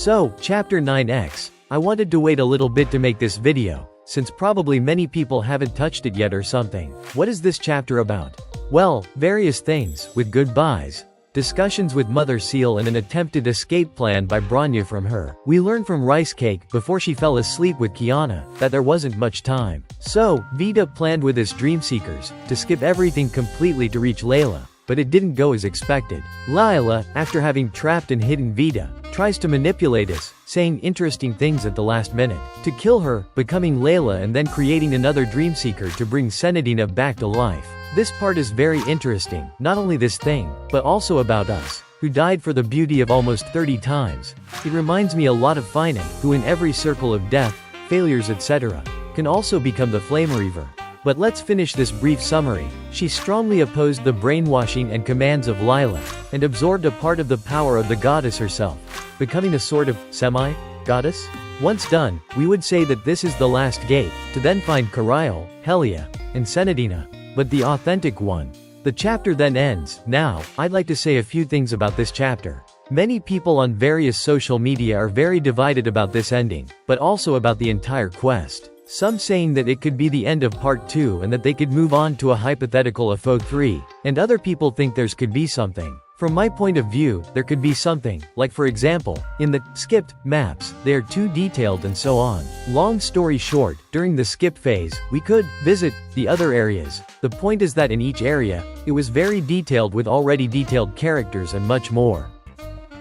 So, Chapter 9X. I wanted to wait a little bit to make this video, since probably many people haven't touched it yet or something. What is this chapter about? Well, various things, with goodbyes, discussions with Mother Seal and an attempted escape plan by Bronya from her. We learn from Rice Cake, before she fell asleep with Kiana, that there wasn't much time. So, Vita planned with his Dreamseekers, to skip everything completely to reach Layla. But it didn't go as expected. Layla, after having trapped and hidden Vita, tries to manipulate us, saying interesting things at the last minute, to kill her, becoming Layla and then creating another Dreamseeker to bring Senadina back to life. This part is very interesting, not only this thing, but also about us, who died for the beauty of almost 30 times. It reminds me a lot of Finan, who in every circle of death, failures etc., can also become the Flamereaver. But let's finish this brief summary. She strongly opposed the brainwashing and commands of Lila, and absorbed a part of the power of the goddess herself, becoming a sort of semi-goddess? Once done, we would say that this is the last gate, to then find Kariel, Helia, and Senadina, but the authentic one. The chapter then ends. Now, I'd like to say a few things about this chapter. Many people on various social media are very divided about this ending, but also about the entire quest. Some saying that it could be the end of part 2 and that they could move on to a hypothetical AFO 3, and other people think there's could be something. From my point of view, there could be something, like for example, in the skipped maps, they are too detailed and so on. Long story short, during the skip phase, we could visit the other areas. The point is that in each area, it was very detailed with already detailed characters and much more.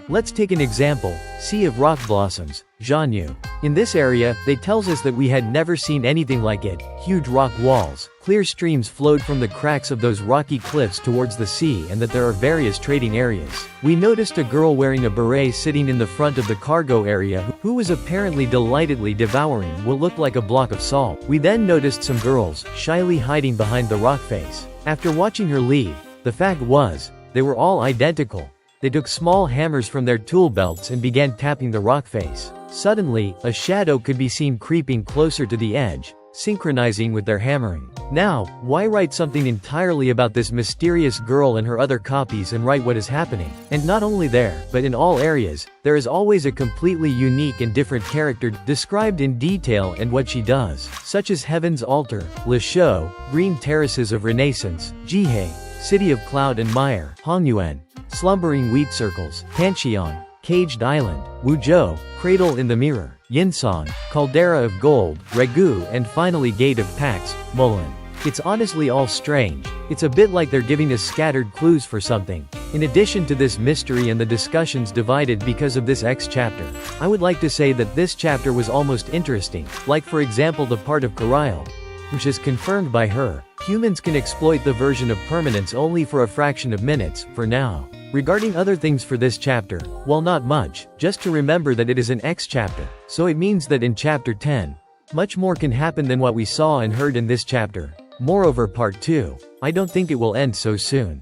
Let's take an example, Sea of Rock Blossoms, Jianyu. In this area, they tells us that we had never seen anything like it. Huge rock walls, clear streams flowed from the cracks of those rocky cliffs towards the sea and that there are various trading areas. We noticed a girl wearing a beret sitting in the front of the cargo area who was apparently delightedly devouring what looked like a block of salt. We then noticed some girls, shyly hiding behind the rock face. After watching her leave, the fact was, they were all identical. They took small hammers from their tool belts and began tapping the rock face. Suddenly, a shadow could be seen creeping closer to the edge, synchronizing with their hammering. Now, why write something entirely about this mysterious girl and her other copies and write what is happening? And not only there, but in all areas, there is always a completely unique and different character described in detail and what she does, such as Heaven's Altar, Le Show, Green Terraces of Renaissance, Jihei, City of Cloud and Mire, Hongyuan, Slumbering Wheat Circles, Pancheon, Caged Island, Wuzhou, Cradle in the Mirror, Yinsan, Caldera of Gold, Regu and finally Gate of Pax, Mulin. It's honestly all strange. It's a bit like they're giving us scattered clues for something. In addition to this mystery and the discussions divided because of this X chapter, I would like to say that this chapter was almost interesting, like for example the part of Kariel, which is confirmed by her. Humans can exploit the version of permanence only for a fraction of minutes, for now. Regarding other things for this chapter, well not much, just to remember that it is an X chapter, so it means that in chapter 10, much more can happen than what we saw and heard in this chapter. Moreover part 2, I don't think it will end so soon.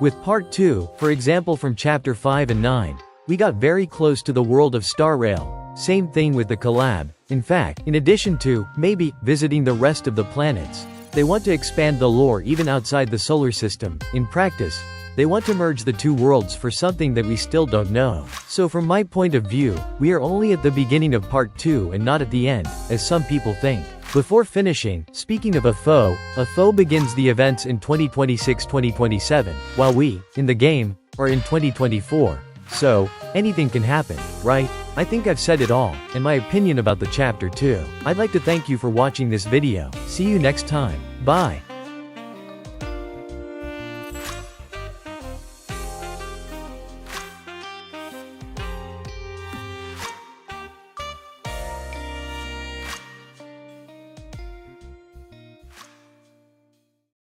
With part 2, for example from chapter 5 and 9, we got very close to the world of Star Rail. Same thing with the collab. In fact, in addition to, maybe, visiting the rest of the planets, they want to expand the lore even outside the solar system. In practice, they want to merge the two worlds for something that we still don't know. So from my point of view, we are only at the beginning of part 2 and not at the end, as some people think. Before finishing, speaking of AFO begins the events in 2026-2027, while we, in the game, are in 2024. So, anything can happen, right? I think I've said it all, and my opinion about the chapter too. I'd like to thank you for watching this video. See you next time. Bye.